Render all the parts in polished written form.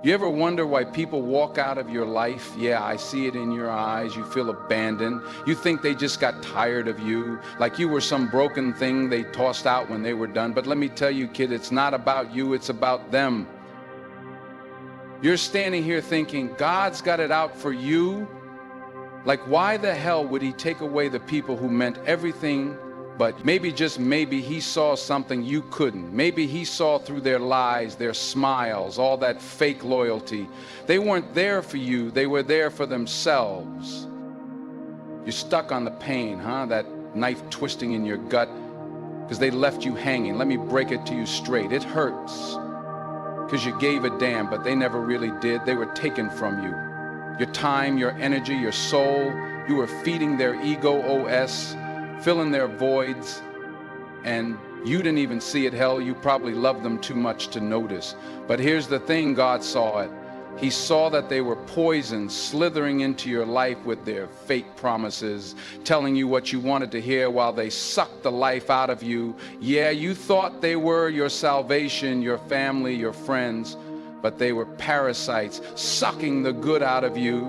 You ever wonder why people walk out of your life? Yeah, I see it in your eyes. You feel abandoned. You think they just got tired of you, like you were some broken thing they tossed out when they were done. But let me tell you, kid, it's not about you, it's about them. You're standing here thinking, God's got it out for you. Like, why the hell would he take away the people who meant everything? But maybe, just maybe, he saw something you couldn't. Maybe he saw through their lies, their smiles, all that fake loyalty. They weren't there for you, they were there for themselves. You're stuck on the pain, huh? That knife twisting in your gut, because they left you hanging. Let me break it to you straight. It hurts, because you gave a damn, but they never really did. They were taken from you. Your time, your energy, your soul. You were feeding their ego OS, filling their voids, and you didn't even see it. Hell, you probably loved them too much to notice. But here's the thing, God saw it. He saw that they were poison, slithering into your life with their fake promises, telling you what you wanted to hear while they sucked the life out of you. Yeah, you thought they were your salvation, your family, your friends, but they were parasites, sucking the good out of you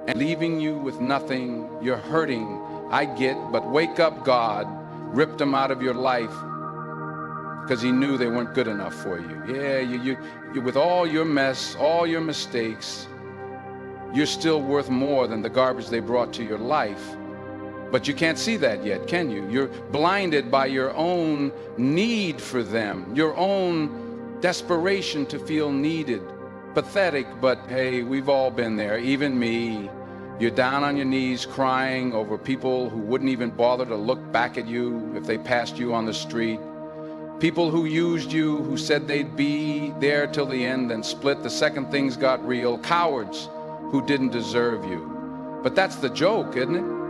and leaving you with nothing. You're hurting, I get, but wake up. God ripped them out of your life because he knew they weren't good enough for you. Yeah, you with all your mess, all your mistakes, you're still worth more than the garbage they brought to your life. But you can't see that yet, can you? You're blinded by your own need for them, your own desperation to feel needed. Pathetic, but hey, we've all been there, even me. You're down on your knees crying over people who wouldn't even bother to look back at you if they passed you on the street. People who used you, who said they'd be there till the end, then split the second things got real. Cowards who didn't deserve you. But that's the joke, isn't it?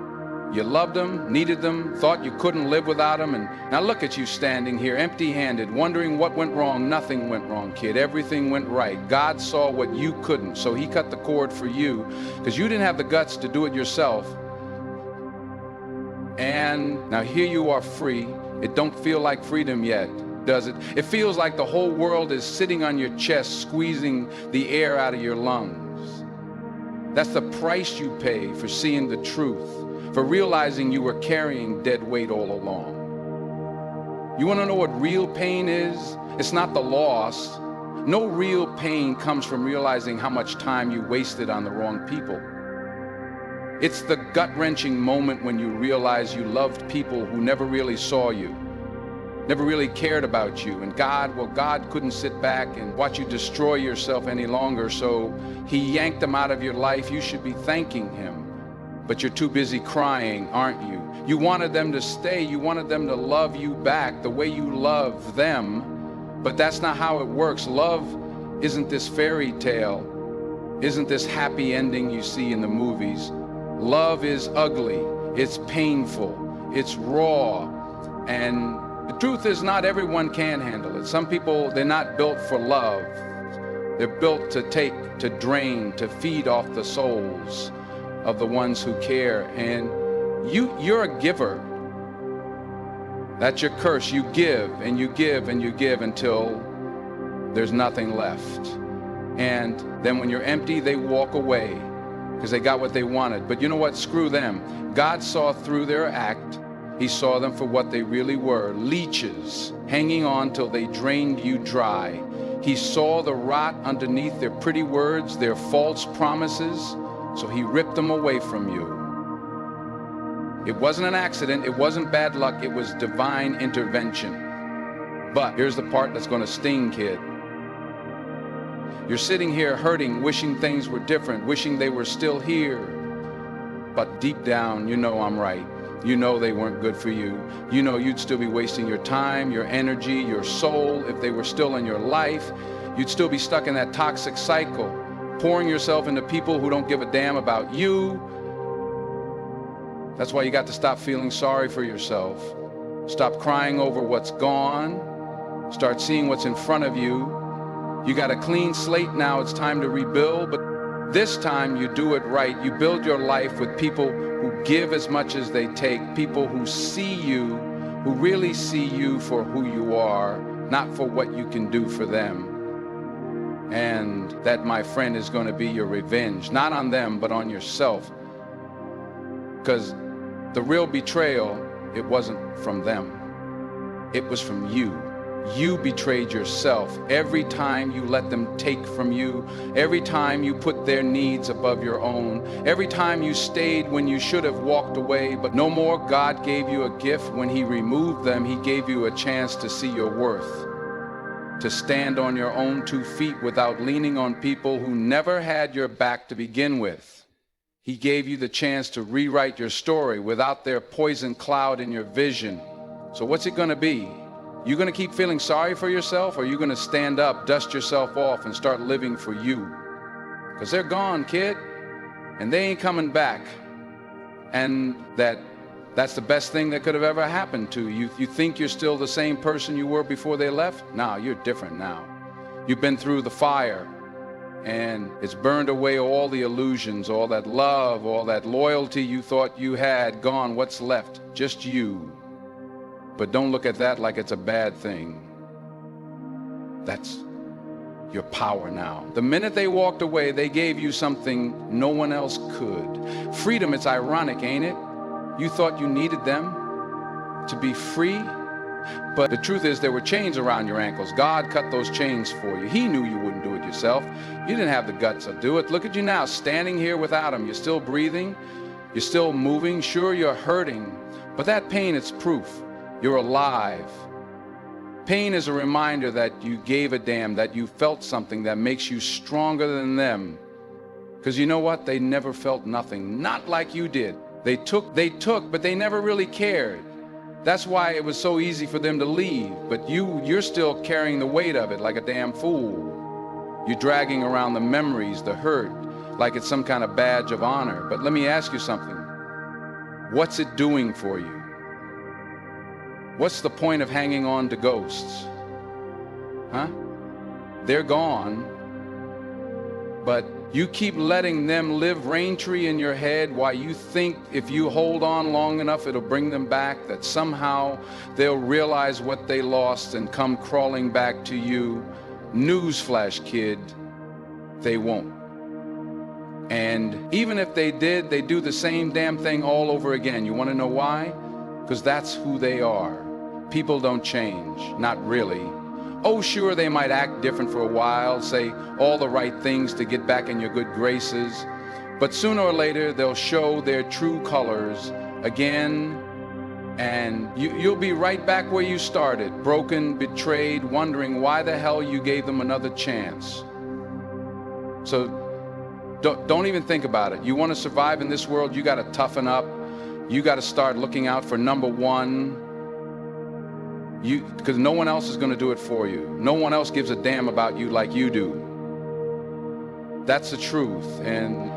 You loved them, needed them, thought you couldn't live without them, and now look at you standing here empty-handed, wondering what went wrong. Nothing went wrong, kid. Everything went right. God saw what you couldn't, so he cut the cord for you, because you didn't have the guts to do it yourself. And now here you are free. It don't feel like freedom yet, does it? It feels like the whole world is sitting on your chest, squeezing the air out of your lungs. That's the price you pay for seeing the truth, for realizing you were carrying dead weight all along. You want to know what real pain is? It's not the loss. No real pain comes from realizing how much time you wasted on the wrong people. It's the gut-wrenching moment when you realize you loved people who never really saw you, never really cared about you. And God couldn't sit back and watch you destroy yourself any longer, so he yanked them out of your life. You should be thanking him. But you're too busy crying, aren't you? You wanted them to stay. You wanted them to love you back the way you love them. But that's not how it works. Love isn't this fairy tale, isn't this happy ending you see in the movies. Love is ugly, it's painful, it's raw. And the truth is, not everyone can handle it. Some people, they're not built for love. They're built to take, to drain, to feed off the souls of the ones who care. And you're a giver. That's your curse. You give and you give and you give until there's nothing left. And then when you're empty, they walk away because they got what they wanted. But you know what? Screw them. God saw through their act. He saw them for what they really were, leeches hanging on till they drained you dry. He saw the rot underneath their pretty words, their false promises. So he ripped them away from you. It wasn't an accident, it wasn't bad luck, it was divine intervention. But here's the part that's gonna sting, kid. You're sitting here hurting, wishing things were different, wishing they were still here. But deep down, you know I'm right. You know they weren't good for you. You know you'd still be wasting your time, your energy, your soul if they were still in your life. You'd still be stuck in that toxic cycle, pouring yourself into people who don't give a damn about you. That's why you got to stop feeling sorry for yourself. Stop crying over what's gone. Start seeing what's in front of you. You got a clean slate now. It's time to rebuild, but this time you do it right. You build your life with people who give as much as they take, people who see you, who really see you for who you are, not for what you can do for them. And that, my friend, is going to be your revenge, not on them, but on yourself. Because the real betrayal, it wasn't from them. It was from you. You betrayed yourself every time you let them take from you, every time you put their needs above your own, every time you stayed when you should have walked away. But no more. God gave you a gift. When he removed them, he gave you a chance to see your worth, to stand on your own 2 feet without leaning on people who never had your back to begin with. He gave you the chance to rewrite your story without their poison cloud in your vision. So what's it going to be? You going to keep feeling sorry for yourself, or are you going to stand up, dust yourself off, and start living for you? Because they're gone, kid, and they ain't coming back. And that's the best thing that could have ever happened to you. You think you're still the same person you were before they left? No, you're different now. You've been through the fire, and it's burned away all the illusions, all that love, all that loyalty you thought you had. Gone. What's left? Just you. But don't look at that like it's a bad thing. That's your power now. The minute they walked away, they gave you something no one else could. Freedom, it's ironic, ain't it? You thought you needed them to be free, but the truth is there were chains around your ankles. God cut those chains for you. He knew you wouldn't do it yourself. You didn't have the guts to do it. Look at you now, standing here without him. You're still breathing. You're still moving. Sure, you're hurting, but that pain, it's proof. You're alive. Pain is a reminder that you gave a damn, that you felt something that makes you stronger than them. Because you know what? They never felt nothing. Not like you did. They took, but they never really cared. That's why it was so easy for them to leave. But you're still carrying the weight of it like a damn fool. You're dragging around the memories, the hurt, like it's some kind of badge of honor. But let me ask you something. What's it doing for you? What's the point of hanging on to ghosts? Huh? They're gone, but you keep letting them live rain-tree in your head while you think if you hold on long enough, it'll bring them back, that somehow they'll realize what they lost and come crawling back to you. Newsflash, kid, they won't. And even if they did, they do the same damn thing all over again. You want to know why? Because that's who they are. People don't change, not really. Oh, sure, they might act different for a while, say all the right things to get back in your good graces, but sooner or later they'll show their true colors again, and you'll be right back where you started, broken, betrayed, wondering why the hell you gave them another chance. So don't even think about it. You want to survive in this world, you got to toughen up. You got to start looking out for number one. Because no one else is going to do it for you. No one else gives a damn about you like you do. That's the truth. And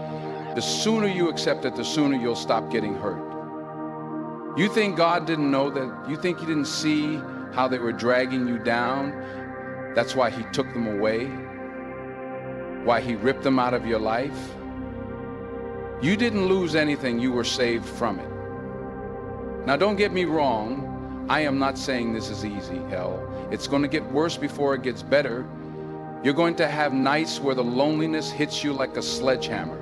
the sooner you accept it, the sooner you'll stop getting hurt. You think God didn't know that? You think he didn't see how they were dragging you down? That's why he took them away. Why he ripped them out of your life. You didn't lose anything. You were saved from it. Now, don't get me wrong. I am not saying this is easy, hell. It's going to get worse before it gets better. You're going to have nights where the loneliness hits you like a sledgehammer,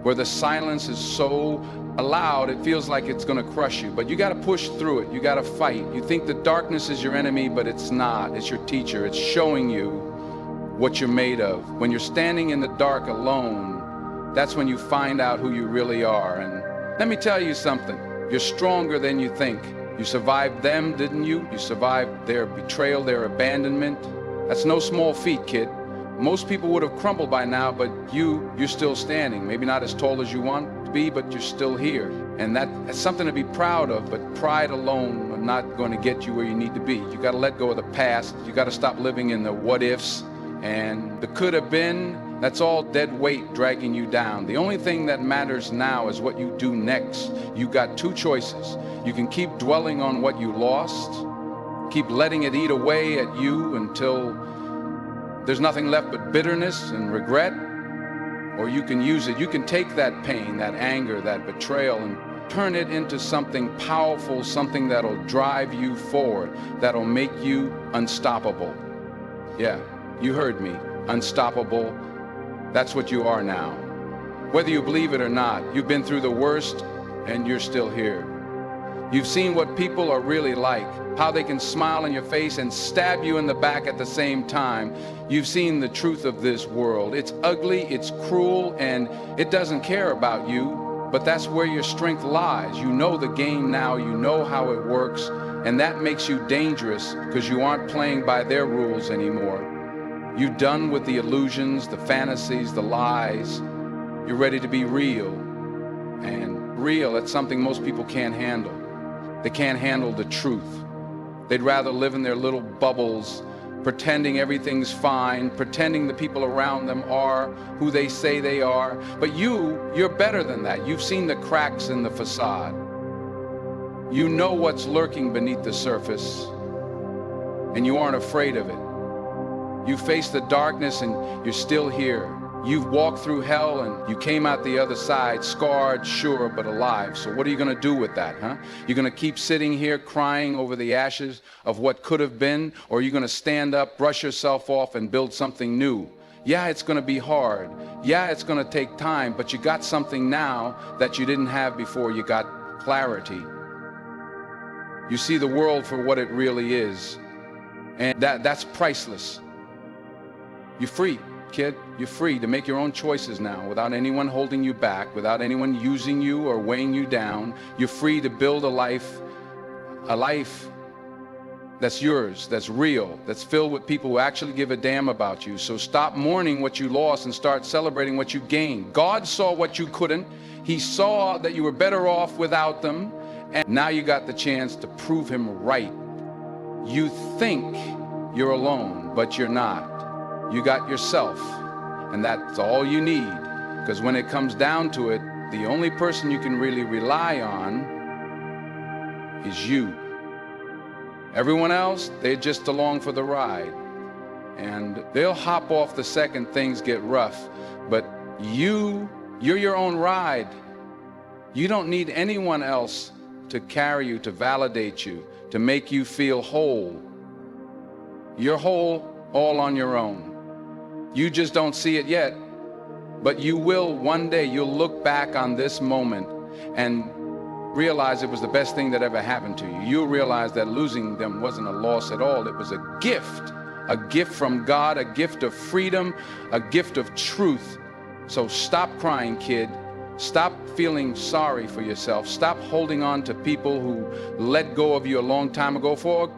where the silence is so loud it feels like it's going to crush you. But you got to push through it. You got to fight. You think the darkness is your enemy, but it's not. It's your teacher. It's showing you what you're made of. When you're standing in the dark alone, that's when you find out who you really are. And let me tell you something. You're stronger than you think. You survived them, didn't you? You survived their betrayal, their abandonment. That's no small feat, kid. Most people would have crumbled by now, but you're still standing. Maybe not as tall as you want to be, but you're still here. And that's something to be proud of, but pride alone are not going to get you where you need to be. You got to let go of the past. You got to stop living in the what ifs and the could have been. That's all dead weight dragging you down. The only thing that matters now is what you do next. You got two choices. You can keep dwelling on what you lost, keep letting it eat away at you until there's nothing left but bitterness and regret, or you can use it. You can take that pain, that anger, that betrayal, and turn it into something powerful, something that'll drive you forward, that'll make you unstoppable. Yeah. You heard me. Unstoppable. That's what you are now. Whether you believe it or not, you've been through the worst and you're still here. You've seen what people are really like, how they can smile in your face and stab you in the back at the same time. You've seen the truth of this world. It's ugly, it's cruel, and it doesn't care about you, but that's where your strength lies. You know the game now, you know how it works, and that makes you dangerous because you aren't playing by their rules anymore. You're done with the illusions, the fantasies, the lies. You're ready to be real. And real, that's something most people can't handle. They can't handle the truth. They'd rather live in their little bubbles, pretending everything's fine, pretending the people around them are who they say they are. But you're better than that. You've seen the cracks in the facade. You know what's lurking beneath the surface, and you aren't afraid of it. You face the darkness and you're still here. You've walked through hell and you came out the other side, scarred, sure, but alive. So what are you going to do with that, huh? You're going to keep sitting here crying over the ashes of what could have been, or are you going to stand up, brush yourself off, and build something new? Yeah, it's going to be hard. Yeah, it's going to take time, but you got something now that you didn't have before. You got clarity. You see the world for what it really is, and that's priceless. You're free, kid. You're free to make your own choices now without anyone holding you back, without anyone using you or weighing you down. You're free to build a life that's yours, that's real, that's filled with people who actually give a damn about you. So stop mourning what you lost and start celebrating what you gained. God saw what you couldn't. He saw that you were better off without them, and now you got the chance to prove him right. You think you're alone, but you're not. You got yourself, and that's all you need, because when it comes down to it, the only person you can really rely on is you. Everyone else, they're just along for the ride, and they'll hop off the second things get rough, but you're your own ride. You don't need anyone else to carry you, to validate you, to make you feel whole. You're whole all on your own. You just don't see it yet, but you will one day. You'll look back on this moment and realize it was the best thing that ever happened to you. You'll realize that losing them wasn't a loss at all. It was a gift from God, a gift of freedom, a gift of truth. So stop crying, kid. Stop feeling sorry for yourself. Stop holding on to people who let go of you a long time ago for